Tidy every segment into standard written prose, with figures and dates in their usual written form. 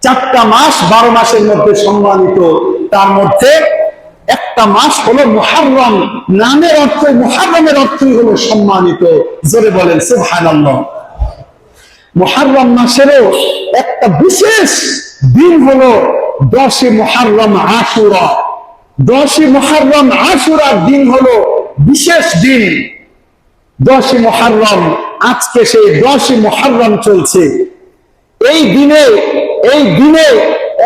4টা মাস 12 মাসের মধ্যে সম্মানিত, তার মধ্যে একটা মাস হলো মুহররম। নামের অর্থ, মুহররমের অর্থই হলো সম্মানিত। জোরে বলেন সুবহানাল্লাহ। মুহররম মাসেরও একটা বিশেষ দিন হলো 10 মুহররম আশুরা। 10 মুহররম আশুরার দিন হলো বিশেষ দিন। 10 মুহররম, আজকে সেই 10 মুহররম চলছে। এই দিনে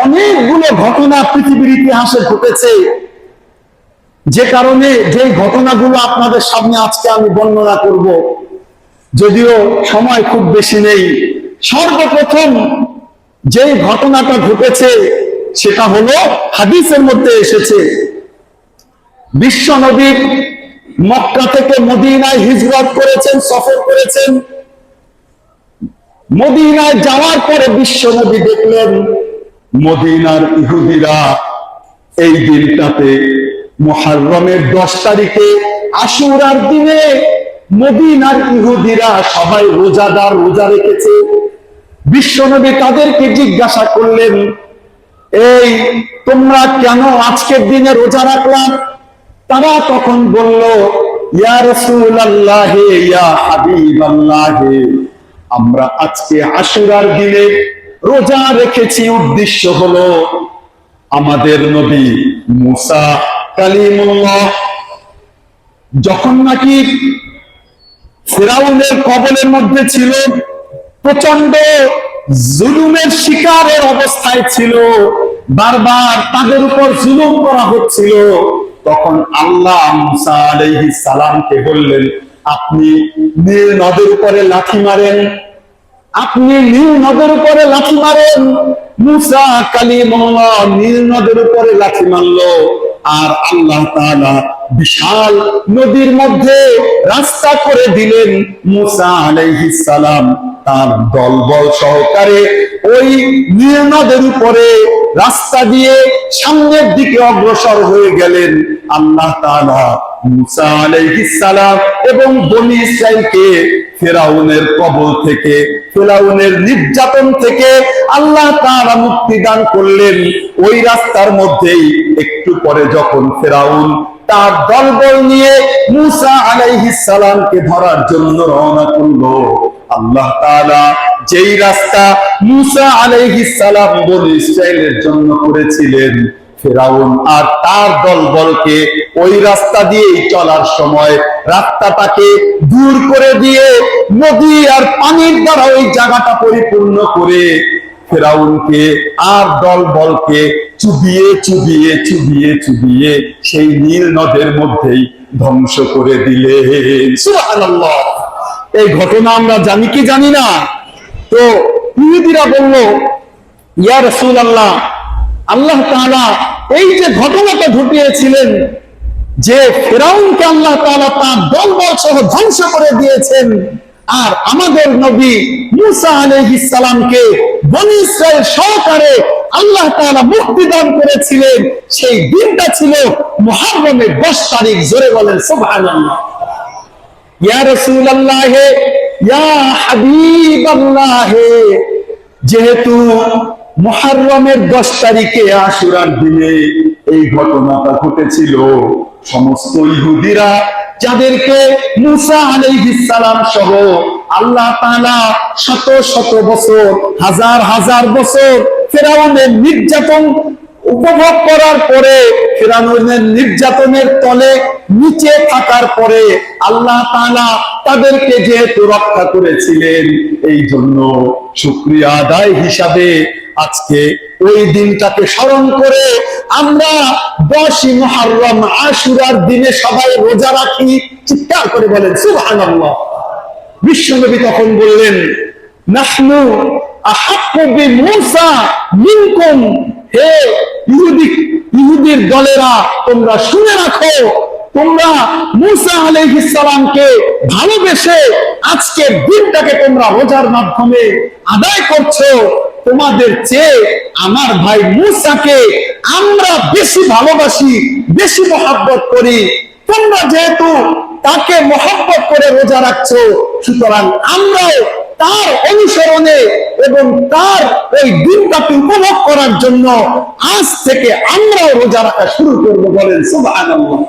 অনেকগুলো ঘটনা পৃথিবীর ইতিহাসে ঘটেছে, যে কারণে যে ঘটনাগুলো আপনাদের সামনে আজকে আমি বর্ণনা করব, যদিও সময় খুব বেশি নেই। সর্বপ্রথম যে ঘটনাটা ঘটেছে সেটা হলো হাদিসের মধ্যে এসেছে, বিশ্ব নবী মক্কা থেকে মদিনায় হিজরত করেছেন, সফর করেছেন। মদিনায় যাওয়ার পরে বিশ্ব নবী দেখলেন মদিনার ইহুদিরা এই দিনটাতে, মুহররমের 10 তারিখে আশুরার দিনে মদিনার ইহুদিরা সবাই রোজাদার, রোজা রেখেছে। বিশ্বনবী তাদেরকে জিজ্ঞাসা করলেন, এই তোমরা কেন আজকের দিনে রোজা রাখলাম? তারা তখন বলল, ইয়া রাসূলুল্লাহ, ইয়া হাবিবাল্লাহ, আমরা আজকে আশুরার দিনে রোজা রেখেছি, উদ্দেশ্য হলো আমাদের নবী মুসা কালিমুল্লাহ যখন নাকি ফিরাউনের কবলের মধ্যে ছিল, প্রচন্ড জুলুমের শিকারের অবস্থায় ছিল, বারবার তাদের উপর জুলুম করা হচ্ছিল, তখন আল্লাহ মুসা আলাইহিস সালামকে বললেন, আপনি নীল নদের উপরে লাঠি মারেন, আপনি নীল নদের উপরে লাঠি মারেন। মুসা কালিমুল্লাহ নীল নদের উপরে লাঠি মারলো, আর আল্লাহ তাআলা বিশাল নদীর মধ্যে রাস্তা করে দিলেন। মুসা আলাইহিস সালাম তার দলবল সহকারে ওই নীল নদের উপরে রাস্তা দিয়ে সামনের দিকে অগ্রসর হয়ে গেলেন। আল্লাহ তাআলা মুসা আলাইহিস সালাম এবং বনী ইসরাইলকে ফিরাউনের কবল থেকে, ফিরাউনের নির্যাতন থেকে আল্লাহ তাআলা মুক্তি দান করলেন। ওই রাস্তার মধ্যেই একটু পরে যখন ফিরাউন তার দলবল নিয়ে মুসা আলাইহিস সালামকে ধরার জন্য রওনা করলো, আল্লাহ তাআলা যেই রাস্তা মুসা আলাইহিস সালাম বনী ইসরাইলের জন্য করেছিলেন, ফিরাউন আর তার দলবলকে ওই রাস্তা দিয়েই চলার সময় রাস্তাটাকে দূর করে দিয়ে নদী আর পানির দ্বারা ওই জায়গাটা পরিপূর্ণ করে ফিরাউনকে আর দলবলকে চুবিয়ে চুবিয়ে চুবিয়ে চুবিয়ে সেই নীল নদের মধ্যেই ধ্বংস করে দিলেন। সুবহানাল্লাহ। এই ঘটনা আমরা জানি কি জানি না? তো ইহুদিরা বলল, ইয়া রাসূলুল্লাহ, আল্লাহ তাআলা এই যে ঘটনাটা ঘটিয়েছিলেন, যে ফিরাউনকে আল্লাহ তাআলা তার দলবল সহ ধ্বংস করে দিয়েছেন, আর আমাদের নবী মুসা আলাইহিস সালামকে বনী ইসরাইল সহকারে আল্লাহ তাআলা মুক্তি দান করেছিলেন, সেই দিনটা ছিল মুহররমের 10 তারিখ। জোরে বলেন সুবহানাল্লাহ। ইয়া রাসূলুল্লাহ, ইয়া হাবিবাল্লাহ, যেহেতু মুহররমের 10 তারিখে আশুরার দিনে এই ঘটনাটা ঘটেছিল, সমস্ত ইহুদিরা যাদেরকে মুসা আলাইহিস সালাম সহ আল্লাহ তাআলা শত শত বছর, হাজার হাজার বছর ফিরাউনের নির্যাতন উপভোগ করার পরে, ফিরাউনের নির্যাতনের তলে নিচে থাকার পরে আল্লাহ তাআলা তাদেরকে যেহেতু রক্ষা করেছিলেন, এই জন্য শুকরিয়া আদায় হিসাবে আজকে ওই দিনটাকে স্মরণ করে আমরা 10 মুহররম আশুরার দিনে সবাই রোজা রাখি। চিৎকার করে বলেন সুবহানাল্লাহ। বিশ্বনবী তখন বললেন, নাহনু আহাক্কু বিমূসা মিনকুম, হে ইহুদির দলেরা, তোমরা শুনে রাখো, তোমরা মুসা আলাইহিস সালামকে ভালোবেসে আজকের দিনটাকে তোমরা রোজার মাধ্যমে আদায় করছো, তোমাদের চেয়ে আমার ভাই মুসাকে আমরা বেশি ভালোবাসি, বেশি মহব্বত করি। তোমরা যেহেতু তাকে মহব্বত করে রোজা রাখছো, সুতরাং আমরাও তার অনুসরণে এবং তার ওই দিনটাকে উপভোগ আনার জন্য আজ থেকে আমরাও রোজা রাখা শুরু করবো, বলেন সুবহানাল্লাহ।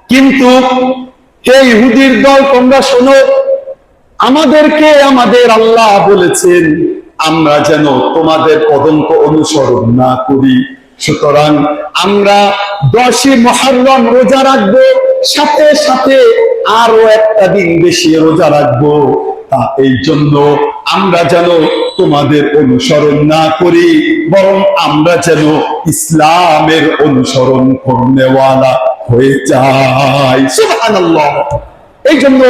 কিন্তু হে ইহুদির দল, তোমরা শোনো, আমাদেরকে আমাদের আল্লাহ বলেছেন আমরা যেন তোমাদের কদমক অনুসরণ না করি, সুতরাং আমরা 10ই মুহররম রোজা রাখবো, সাথে সাথে আরো একটা দিন বেশি রোজা রাখবো। তা এই জন্য আমরা যেন তোমাদের অনুসরণ না করি, বরং আমরা যেন ইসলামের অনুসরণ করনেওয়ালা হয়ে যাই। সুবহানাল্লাহ। এই জন্য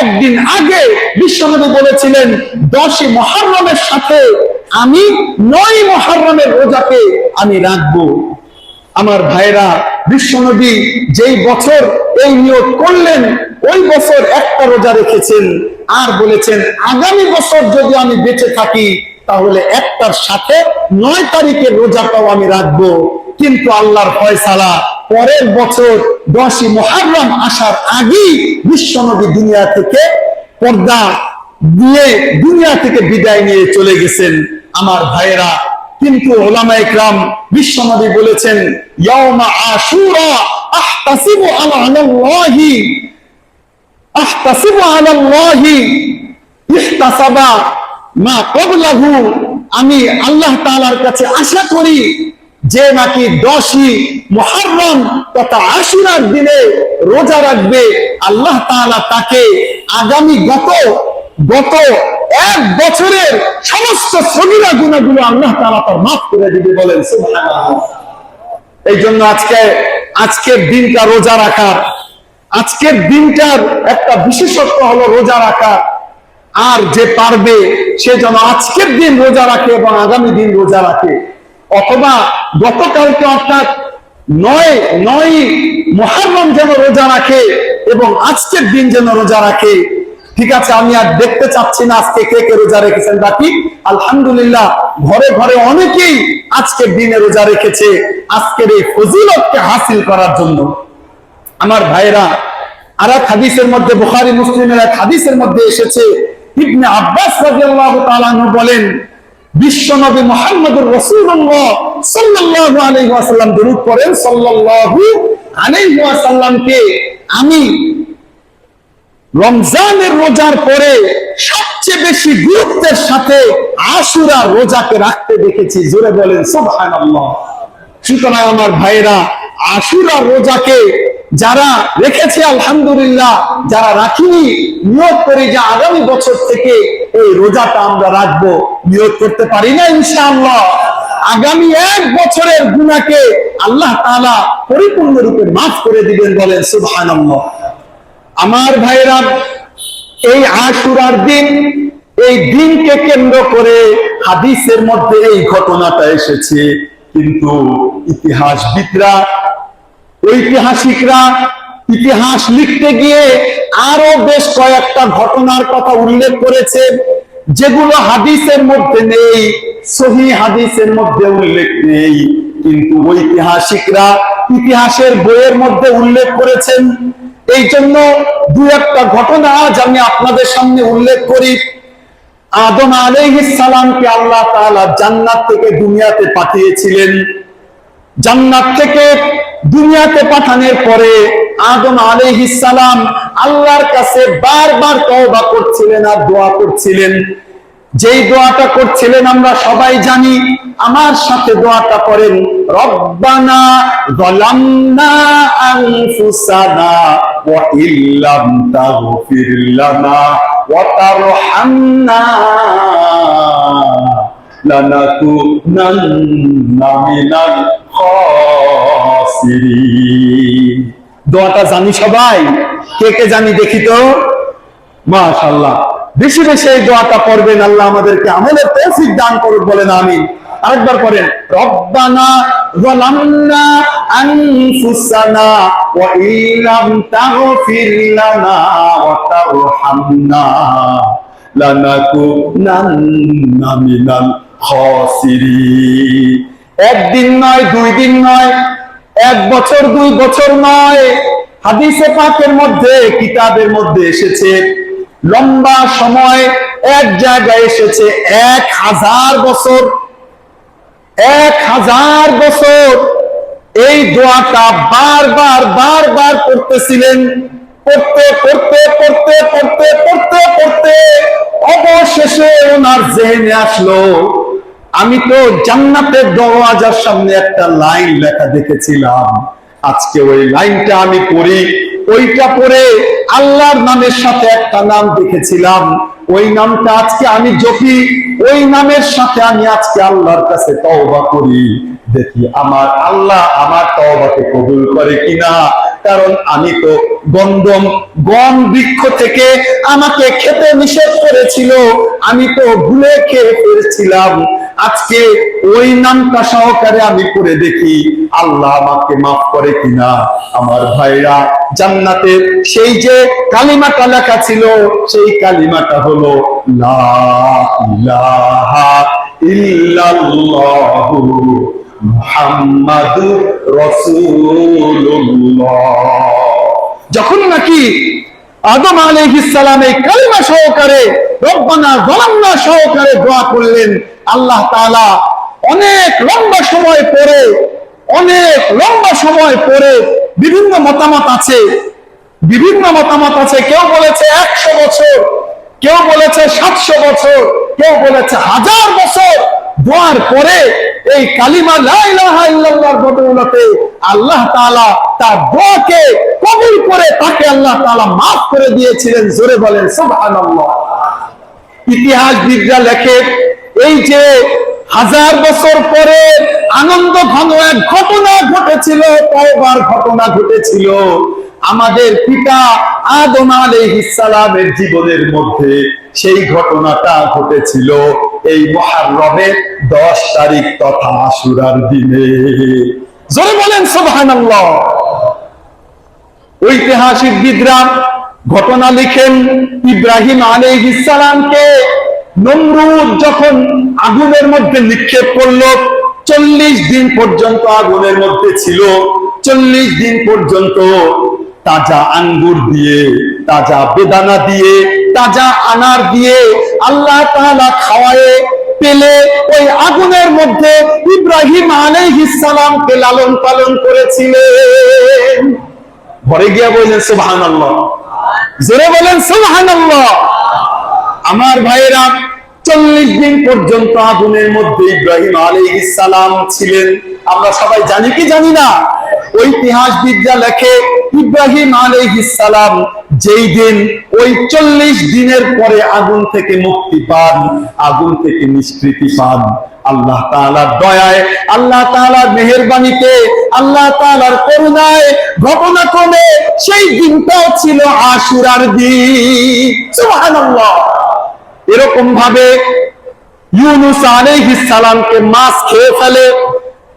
একদিন আগে বিশ্বনবী বলেছিলেন 10ই মুহররমের সাথে আমি 9ই মুহররমের রোজাকে আমি রাখবো। আমার ভাইরা, বিশ্বনবী যেই বছর এই নিয়ত করলেন ওই বছর একটা রোজা রেখেছেন, আর বলেছেন আগামী বছর যদি আমি বেঁচে থাকি তাহলে একটার সাথে 9 তারিখের রোজাটাও আমি রাখবো। কিন্তু আল্লাহর ফয়সালা, পরের বছর 10ই মুহররম আসার আগেই বিশ্বনবী দুনিয়া থেকে পর্দা দিয়ে দুনিয়া থেকে বিদায় নিয়ে চলে গেছেন। আমার ভাইরা, কিন্তু উলামায়ে কিরাম, বিশ্বনবী বলেছেন ইয়াউমা আশুরা আহতাসিবু আলাল্লাহি ইহতাসাবা মা ক্বাবলাহু, আমি আল্লাহ তাআলার কাছে আশা করি যে নাকি 10ই মুহররম তথা আশুরার দিনে রোজা রাখবে, আল্লাহ তাআলা তাকে আগামী গত 1 বছরের সমস্ত সগীরা গুনাহগুলো আল্লাহ তাআলা তার মাফ করে দিবে, বলেন সুবহানাল্লাহ। এই জন্য আজকের দিনটা রোজা রাখা, আজকের দিনটার একটা বিশেষত্ব হলো রোজা রাখা। আর যে পারবে সে যেন আজকের দিন রোজা রাখে এবং আগামী দিন রোজা রাখে, অথবা গতকালকে অর্থাৎ 9ই মুহররম যেন রোজা রাখে এবং আজকের দিন যেন রোজা রাখে। ঠিক আছে, আমি আর দেখতে চাচ্ছি না আজকে কে কে রোজা রেখেছেন, বাকি আলহামদুলিল্লাহ ঘরে ঘরে অনেকেই আজকের দিনে রোজা রেখেছে আজকের এই ফজিলতকে হাসিল করার জন্য। আমার ভাইরা, আর এক হাদিসের মধ্যে, বুখারী মুসলিমের এক হাদিসের মধ্যে এসেছে, ইবনে আব্বাস রাদিয়াল্লাহু তাআলা আনহু বলেন, বিশ্বনবী মুহাম্মদুর রাসূলুল্লাহ সাল্লাল্লাহু আলাইহি ওয়াসাল্লাম দরুদ পড়েন, সাল্লাল্লাহু আলাইহি ওয়াসাল্লামকে আমি রমজানের রোজার পরে সবচেয়ে বেশি গুরুত্বের সাথে আশুরা রোজাকে রাখতে দেখেছি, জোরে বলেন সুবহানাল্লাহ। সুতরাং আমার ভাইরা, আশুরা রোজাকে যারা রেখেছে আলহামদুলিল্লাহ, যারা রাখিনি নিয়ত করি যে আগামী বছর থেকে এই রোজাটা আমরা রাখবো, নিয়ত করতে পারি না ইনশাআল্লাহ আগামী 1 বছরের গুনাহকে আল্লাহ তাআলা পরিপূর্ণরূপে মাফ করে দিবেন, বলেন সুবহানাল্লাহ। আমার ভাইরা, এই আশুরার দিন, এই দিনকে কেন্দ্র করে হাদিসের মধ্যে এই ঘটনাটা এসেছে, কিন্তু ইতিহাসবিদরা, ঐতিহাসিকরা ইতিহাস লিখতে গিয়ে আরো বেশ কয়েকটা ঘটনার কথা উল্লেখ করেছে যেগুলো হাদিসের মধ্যে নেই, সহিহ হাদিসের মধ্যে উল্লেখ নেই, কিন্তু ঐতিহাসিকরা ইতিহাসের বইয়ের মধ্যে উল্লেখ করেছেন। এই জন্য 2-1টা ঘটনা আজ আমি আপনাদের সামনে উল্লেখ করি। আদম আলাইহিস সালামকে আল্লাহ তাআলা জান্নাত থেকে দুনিয়াতে পাঠিয়েছিলেন। জান্নাত থেকে দুনিয়াতে পাঠানোর পরে আদম আলাইহিস সালাম আল্লাহর কাছে বারবার তওবা করছিলেন আর দোয়া করছিলেন। যেই দোয়াটা করছিলেন আমরা সবাই জানি, আমার সাথে দোয়াটা করেন, রব্বানা যালামনা আনফুসানা ওয়া ইল্লাম তাগফির লানা ওয়া তারহামনা লানাকুনান্না মিনাল খাসিরিন। দোয়াটা জানি সবাই? কে কে জানি দেখি তো? মাশাআল্লাহ, বেশি বেশি এই দোয়াটা পড়বেন, আল্লাহ আমাদেরকে আমলের তৌফিক দান করুন, বলেন আমিন। আরেকবার পড়েন, রব্বানা যালামনা আনফুসানা ওয়া ইল্লাম তাগফির লানা ওয়া তারহামনা লানাকুনান্না মিনাল খাসিরিন। একদিন নয়, 2 দিন নয়, 1 বছর 2 বছর নয়, হাদিসে পাকের মধ্যে, কিতাবের মধ্যে এসেছে লম্বা সময়, এক জায়গায় এসেছে 1000 বছর। 1000 বছর এই দোয়াটা বারবার বারবার করতেছিলেন। পড়তে পড়তে পড়তে পড়তে পড়তে পড়তে অবশেষে ওনার জেহেনে আসলো, আমি তো জান্নাতের দরওয়াজার সামনে একটা লাইন লেখা দেখেছিলাম, আজকে ওই লাইনটা আমি পড়ি। ওইটা পড়ে আল্লাহর নামের সাথে একটা নাম দেখেছিলাম, ওই নামটা আজকে আমি জপি, ওই নামের সাথে আমি আজকে আল্লাহর কাছে তওবা করি, দেখি আমার আল্লাহ আমার তওবাকে কবুল করে কিনা। কারণ আমি তো গম বৃক্ষ থেকে আমাকে খেতে নিষেধ করেছিল, আমি তো ভুলে খেয়ে ফেলেছিলাম। আজকে ওই নামটা সহকারে আমি করে দেখি আল্লাহ আমাকে মাফ করে কিনা। আমার ভাইরা, জান্নাতের সেই যে কালিমাটা লেখা ছিল, সেই কালিমাটা হলো লা ইলাহা ইল্লাল্লাহু মুহাম্মাদুর রাসূলুল্লাহ। যখন নাকি আদম আলাইহিস সালাম এই কালিমা সহকারে রব্বানা যালামনা সহকারে দোয়া করলেন, আল্লাহ তাআলা অনেক লম্বা সময় পরে বিভিন্ন মতামত আছে, কেউ বলেছে 100 বছর, কেউ বলেছে 700 বছর, কেউ বলেছে 1000 বছর দোয়ার পরে এই কালিমা লা ইলাহা ইল্লাল্লাহর বদৌলতে আল্লাহ তাআলা তার দোয়াকে কবুল করে তাকে আল্লাহ তাআলা মাফ করে দিয়েছিলেন। জোরে বলেন সুবহানাল্লাহ। ইতিহাসবিদরা লেখে, এই যে 1000 বছর পরে আনন্দ ঘন এক ঘটনা ঘটেছিল, তওবার ঘটনা ঘটেছিল। আমাদের পিতা আদম আলাইহিস সালামের জীবনের মধ্যে সেই ঘটনাটা ঘটেছিল এই মুহররমের 10 তারিখ তথা আশুরার দিনে। জোরে বলেন সুবহানাল্লাহ। ঐতিহাসিকবিদরা ঘটনা লিখেন, ইব্রাহিম আলাইহিস সালামকে নমরুদ যখন আগুনের মধ্যে নিক্ষেপ করলো, 40 দিন পর্যন্ত আগুনের মধ্যে ছিল। 40 দিন পর্যন্ত তাজা আঙ্গুর দিয়ে, তাজা বেদানা দিয়ে, তাজা আনার দিয়ে আল্লাহ তাআলা খাওয়ায়ে পেলে ওই আগুনের মধ্যে ইব্রাহিম আলাইহিস সালামকে লালন পালন করেছিলেন। ঘরে গিয়া বললেন সুবহানাল্লাহ। জোরে বলেন সুবহানাল্লাহ। আমার ভাইরা, 40 দিন পর্যন্ত আগুনের মধ্যে ইব্রাহিম আলাইহিস সালাম ছিলেন। আমরা সবাই জানি কি জানি না? ঐতিহাসবিদরা লেখে, ইব্রাহিম আলাইহিস সালাম যেই দিন ওই 40 দিনের পরে আগুন থেকে মুক্তি পান, আগুন থেকে নিষ্কৃতি পান, আল্লাহ তাআলার দয়ায়, আল্লাহ তাআলার মেহেরবানিতে, আল্লাহ তাআলার করুণায় ঘটনাক্রমে সেই দিনটাও ছিল আশুরার দিন। সুবহানাল্লাহ। এরকম ভাবে ইউনূস আলাইহিস সালামকে মাছ খেয়ে ফেলে,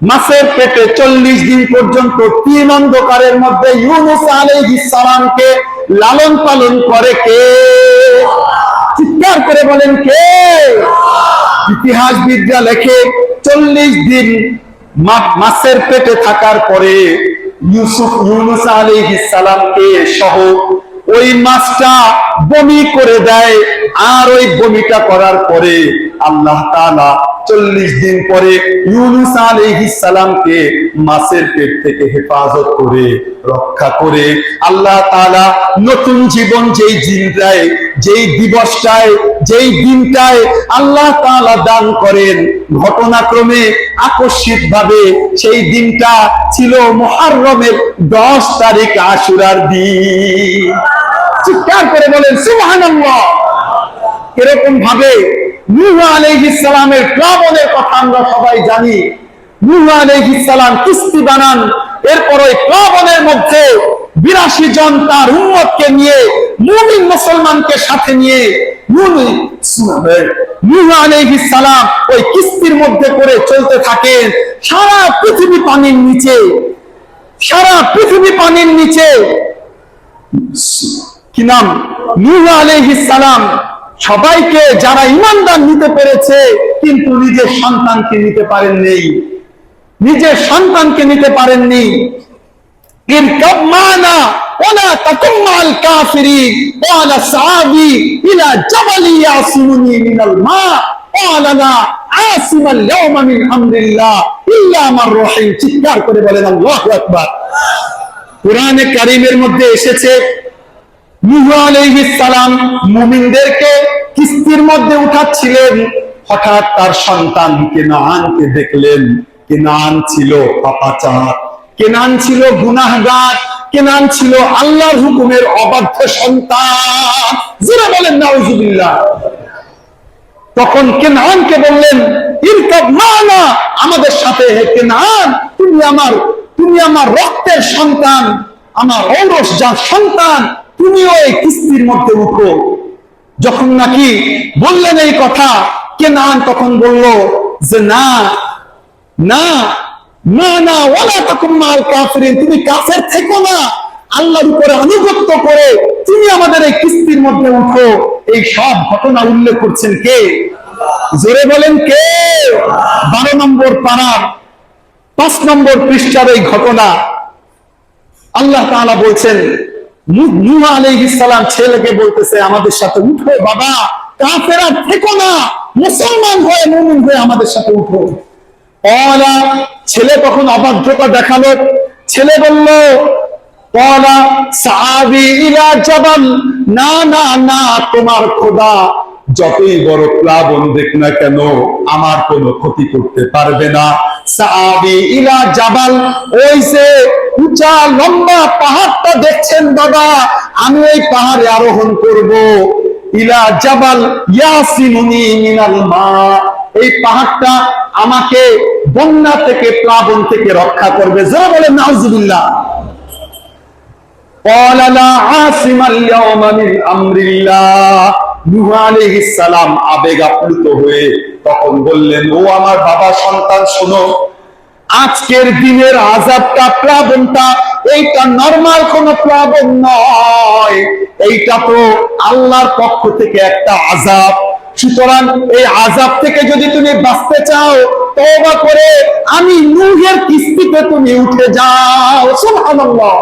মাছের পেটে 40 দিন পর্যন্ত 3 অন্ধকারের মধ্যে ইউনূস আলাইহিস সালামকে লালন পালন করে কে? চিৎকার করে বলেন কে? ইতিহাসবিদরা লেখে, 40 দিন মাছের পেটে থাকার পরে ইউনূস আলাইহিস সালামকে সহ ওই মাছটা বমি করে দেয়। আর ওই বমিটা করার পরে আল্লাহ তাআলা 40 দিন পরে ইউনূস আলাইহিস সালামকে মাছের পেট থেকে হেফাজত করে রক্ষা করে আল্লাহ তাআলা নতুন জীবন যেই দিনটায়, যেই দিবসটায়, যেই দিনটায় আল্লাহ তাআলা দান করেন, ঘটনাক্রমে আকস্মিকভাবে সেই দিনটা ছিল মুহররমের 10 তারিখ আশুরার দিন। চিৎকার করে বলেন সুবহানাল্লাহ। এরকম ভাবে নূহ আলাইহিস সালামের প্লাবনের কথা আমরা সবাই জানি। নূহ আলাইহিস সালাম কিস্তি বানান, এরপর ওই প্লাবনের মধ্যে 82 জন তার উম্মতকে নিয়ে, মুমিন মুসলমানকে সাথে নিয়ে নূহ আলাইহিস সালাম ওই কিস্তির মধ্যে করে চলতে থাকেন। সারা পৃথিবী পানির নিচে, সারা পৃথিবী পানির নিচে। কি নাম? নূহ আলাইহিস সালাম সবাইকে, যারা ঈমানদার নিতে পেরেছে, কিন্তু নিজের সন্তানকে নিতে পারেননি, নিজের সন্তানকে নিতে পারেননি। ইরকাব মানা ওয়ালা তাকুম মাল কাফিরিন ওয়ালা সাআবি ইলা জাবালি ইয়াসিমুনি মিনাল মা। আলানা আসিমাল ইয়াওমা মিন আমরিল্লাহ ইল্লা মান রাহিম। চিৎকার করে বলেন আল্লাহু আকবার। কোরআনে কারীমের মধ্যে এসেছে নূহ আলাইহিস সালাম মুমিনদেরকে কিস্তির মধ্যে উঠাচ্ছিলেন, হঠাৎ তার সন্তান কেনানকে দেখলেন। কেনান ছিল পাপাচার, কেনান ছিল গুনাহগার, কেনান ছিল আল্লাহর হুকুমের অবাধ্য সন্তান। যারা বলেন নাউজুবিল্লাহ। তখন কেনানকে বললেন ইরকাব মানা, আমাদের সাথে। হে কেনান, তুমি আমার রক্তের সন্তান, আমার ঔরসজাত সন্তান, তুমিও এই কিস্তির মধ্যে উঠো। যখন নাকি বললেন এই কথা, কেনান তখন বলল যে না না না না, ওয়ালা তাকুম মাল কাফিরিন, তুমি কাফের থেকো না, আল্লাহর উপরে আনুগত্য করে তুমি আমাদের এই কিস্তির মধ্যে উঠো। এই সব ঘটনা উল্লেখ করছেন কে? জোরে বলেন কে? 12 নম্বর পারার 5 নম্বর পৃষ্ঠার এই ঘটনা। আল্লাহ তাআলা বলছেন নূহ আলাইহিস সালাম ছেলেকে বলতেছে আমাদের সাথে উঠো বাবা, কাফের আর থেকো না, মুসলমান হয়ে মুমিন হয়ে আমাদের সাথে উঠো। ওলা ছেলে তখন অবাধ্যতা দেখালো। ছেলে বলল ওলা সাবি ইলা জাবাল, না না না, তোমার খোদা যতই বড় প্লাবন দেখ না কেন আমার কোনো ক্ষতি করতে পারবে না। সাবি ইলা জাবাল, ওই যে উঁচা লম্বা পাহাড়টা দেখছেন বাবা, আমি ওই পাহাড়ে আরোহণ করব। ইলা জাবাল ইয়াসিমুনি মিনাল মা, এই পাহাড়টা আমাকে বন্যা থেকে প্লাবন থেকে রক্ষা করবে। যারা বলেন নাউজুবিল্লাহ। ক্বালা লা আসিমাল ইয়াওমা মিন আমরিল্লাহ, নূহ আলাইহিস সালাম আবেগ আপ্লুত হয়ে তখন বললেন ও আমার বাবা সন্তান, শোনো, আজকের দিনের আযাবটা, প্লাবনটা, এইটা নরমাল কোন প্লাবন নয়, এইটা তো আল্লাহর পক্ষ থেকে একটা আযাব। সুতরাং এই আযাব থেকে যদি তুমি বাঁচতে চাও, তওবা করে আমি নূহের কিস্তিতে তুমি উঠে যাও। সুবহানাল্লাহ।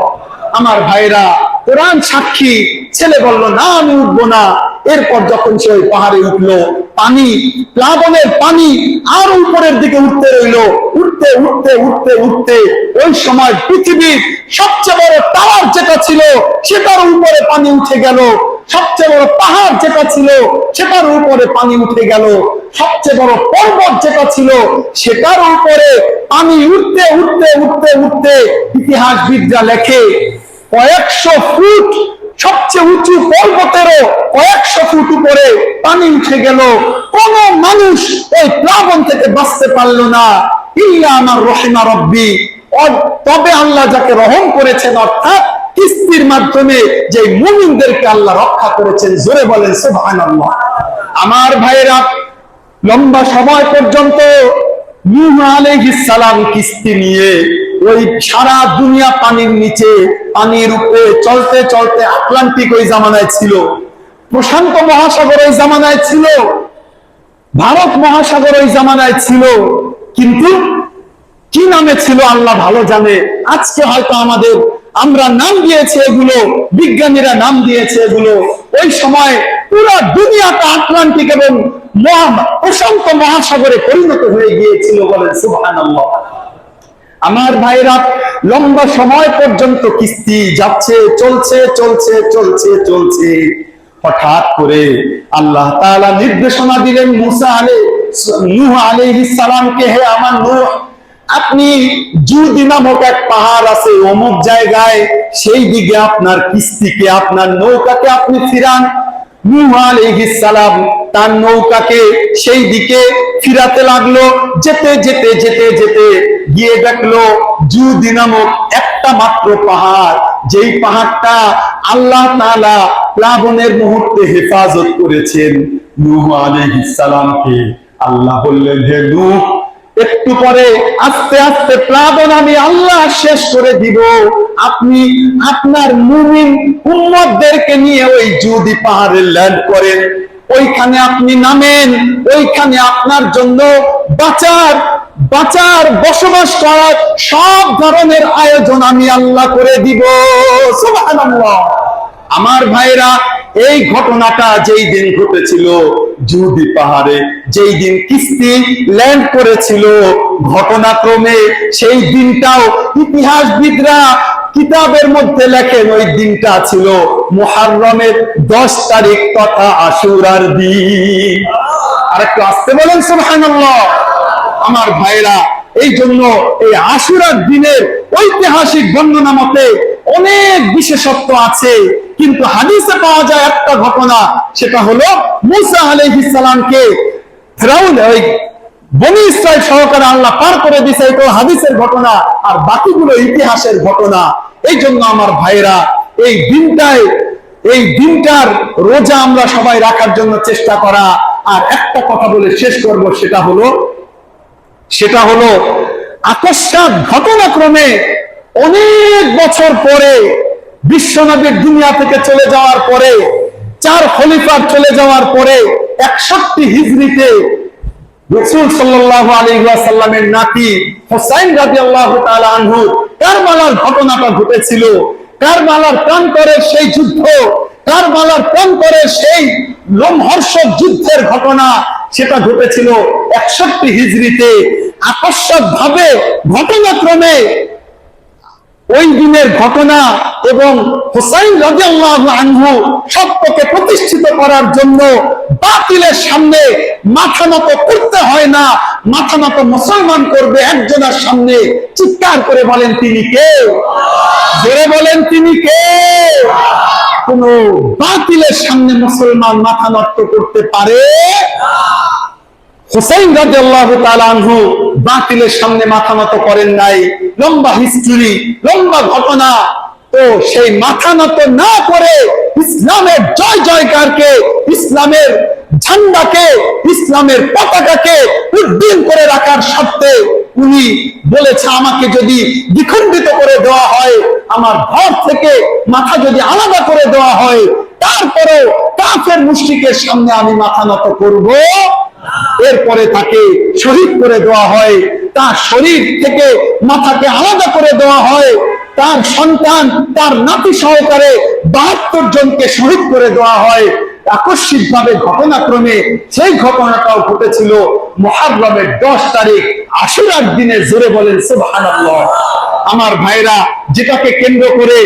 আমার ভাইরা, কোরআন সাক্ষী। ছেলে বলল না আমি উঠবো না। এরপর যখন সে ওই পাহাড়ে উঠলো, পানি, প্লাবনের পানি আর উপরের দিকে উঠতে রইল। উঠতে উঠতে উঠতে উঠতে ওই সময় পৃথিবীর সবচেয়ে বড় টাওয়ার যেটা ছিল সেটার উপরে পানি উঠে গেল। সবচেয়ে বড় পাহাড় যেটা ছিল সেটার উপরে পানি উঠে গেল। সবচেয়ে বড় পর্বত যেটা ছিল সেটার উপরে পানি উঠতে উঠতে উঠতে উঠতে ইতিহাসবিদরা লেখে কয়েকশো ফুট, সবচেয়ে উঁচু পর্বতেরও কয়েকশো ফুট উপরে পানি উঠে গেল। কোন মানুষ এই প্লাবন থেকে বাঁচতে পারলো না, ইল্লা আমার রহিমা রব্বি, তবে আল্লাহ যাকে রহম করেছেন, অর্থাৎ কিস্তির মাধ্যমে যে মুমিনদেরকে আল্লাহ রক্ষা করেছেন। জোরে বলেন সুবহানাল্লাহ। আমার ভাইরা, লম্বা সময় পর্যন্ত নূহ আলাইহিস সালাম কিস্তি নিয়ে ওই সারা দুনিয়া পানির নিচে, পানির উপরে চলতে চলতে, আটলান্টিক ওই জামানায় ছিল, প্রশান্ত মহাসাগর ওই জামানায় ছিল, ভারত মহাসাগর ওই জামানায় ছিল, কিন্তু কি নামে ছিল আল্লাহ ভালো জানে। আজকে হয়তো আমরা নাম দিয়েছে এগুলো, বিজ্ঞানীরা নাম দিয়েছে এগুলো। ওই সময় পুরো দুনিয়াটা আটলান্টিক এবং প্রশান্ত মহাসাগরে পরিণত হয়ে গিয়েছিল। বলেন সুবহানাল্লাহ। আমার ভাইরা, লম্বা সময় পর্যন্ত কিস্তি যাচ্ছে, চলছে চলছে চলছে চলছে। হঠাৎ করে আল্লাহ তাআলা নির্দেশনা দিলেন নূহ আলাইহিস সালামকে, হে আমার নূহ, আপনি জুদি নামক এক পাহাড় আছে অমুক জায়গায়, সেই দিকে আপনার কিস্তিকে, আপনার নৌকাকে আপনি ফিরান। নূহ আলাইহিস সালাম তার নৌকাকে সেই দিকে ফিরাতে লাগলো। যেতে যেতে যেতে যেতে গিয়ে দেখলো জুদি নামক একটা মাত্র পাহাড়, যেই পাহাড়টা আল্লাহ তাআলা প্লাবনের মুহূর্তে হেফাজত করেছেন নূহ আলাইহিস সালামকে। আল্লাহ বললেন, হে নূহ, একটু পরে আস্তে আস্তে প্লাবন আমি আল্লাহ শেষ করে দিব। আপনি আপনার মুমিন উম্মতদেরকে নিয়ে ওই জুদি পাহাড়ে ল্যান্ড করেন, ওইখানে আপনি নামেন, ওইখানে আপনার জন্য বাঁচার বসবাস করার সব ধরনের আয়োজন আমি আল্লাহ করে দিব। সুবহানাল্লাহ। আমার ভাইরা, এই ঘটনাটা যেই দিন ঘটেছিল জুদি পাহাড়ে, যেই দিন কিস্তি ল্যান্ড করেছিল, ঘটনাক্রমে সেই দিনটাও ইতিহাসবিদরা কিতাবের মধ্যে লেখেন ওই দিনটা ছিল মুহররমের 10 তারিখ তথা আশুরার দিন। আর একটু আসতে বলেন সুবহানাল্লাহ। আমার ভাইরা, এই জন্য এই আশুরার দিনের ঐতিহাসিক বর্ণনা মতে অনেক বিশেষত্ব আছে, কিন্তু হাদিসে পাওয়া যায় একটা ঘটনা, সেটা হলো মুসা আলাইহিস সালামকে ফিরাউন ওই বনী ইসরাইল সহকারে আল্লাহ পার করে দিয়েছে, এটা হাদিসের ঘটনা, আর বাকিগুলো ইতিহাসের ঘটনা। এই জন্য আমার ভাইরা, এই দিনটার রোজা আমরা সবাই রাখার জন্য চেষ্টা করা। আর একটা কথা বলে শেষ করব, সেটা হলো আকস্মাৎ ঘটনাক্রমে অনেক বছর পরে বিশ্বনবীর দুনিয়া থেকে চলে যাওয়ার পরে, 4 খলিফার চলে যাওয়ার পরে 61 হিজরিতে রাসূল সাল্লাল্লাহু আলাইহি ওয়াসাল্লামের নাতি হুসাইন রাদিয়াল্লাহু তাআলা আনহু কারবালার ঘটনাটা ঘটেছিল। কারবালার প্রান্তরের সেই যুদ্ধ, কারবালার প্রান্তরের সেই লোমহর্ষক যুদ্ধের ঘটনা, সেটা ঘটেছিল 61 হিজরিতে। আকস্মিক ভাবে ঘটনাক্রমে ওই দিনের ঘটনা এবং হুসাইন রাদিয়াল্লাহু আনহু সত্যকে প্রতিষ্ঠিত করার জন্য বাতিলের সামনে মাথা নত করতে হয় না, মাথা নত মুসলমান করবে একজনের সামনে। চিৎকার করে বলেন তিনি কে? জোরে বলেন তিনি কে? কোন বাতিলের সামনে মুসলমান মাথা নত করতে পারে? হুসাইন রাদিয়াল্লাহু তাআলা আনহু বাতিলের সামনে মাথা নত করেন নাই। লম্বা হিস্ট্রি, লম্বা ঘটনা। তো সেই মাথা নত না করে ইসলামের জয় জয়কারকে, ইসলামের ঝান্ডাকে, ইসলামের পতাকাকে উড্ডীন করে রাখার স্বার্থে উনি বলেছে, আমাকে যদি দ্বিখণ্ডিত করে দেওয়া হয়, আমার ঘর থেকে মাথা যদি আলাদা করে দেওয়া হয়, তারপরেও কাফের মুশরিকের সামনে আমি মাথা নত করব। এরপরে তাকে শহীদ করে দেওয়া হয়, তার শরীর থেকে মাথাকে আলাদা করে দেওয়া হয়, তার সন্তান, তার নাতি সহকারে 72 জনকে শহীদ করে দেওয়া হয়। আকস্মিক ভাবে ঘটনাক্রমে সেই ঘটনাটাও ঘটেছিল মুহররমের 10 তারিখ আশুরার দিনে। জোরে বলেন সুবহানাল্লাহ। আমার ভাইরা, যেটাকে কেন্দ্র করে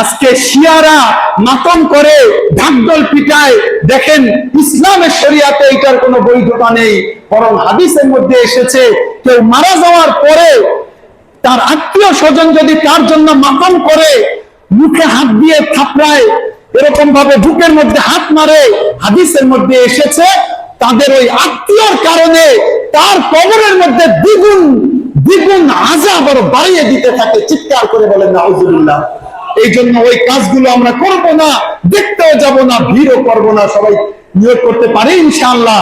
আজকে শিয়ারা মাতম করে ঢাকঢোল পিটায়, দেখেন ইসলামের শরিয়াতে এটার কোনো বৈধতা নেই। বরং হাদিসের মধ্যে এসেছে, কেউ মারা যাওয়ার পরে তার আত্মীয় স্বজন যদি তার জন্য মাতম করে, মুখে হাত দিয়ে থাপড়ায়, এরকম ভাবে বুকের মধ্যে হাত মারে, হাদিসের মধ্যে এসেছে তাদের ওই আত্মীয়র কারণে তার কবরের মধ্যে দ্বিগুণ আযাব আরো বাড়িয়ে দিতে থাকে। চিৎকার করে বলেন নাউযুবিল্লাহ। এই জন্য ওই কাজগুলো আমরা করব না, দেখতেও যাব না, ভিড়ও করব না। সবাই নিয়ত করতে পারি ইনশাআল্লাহ।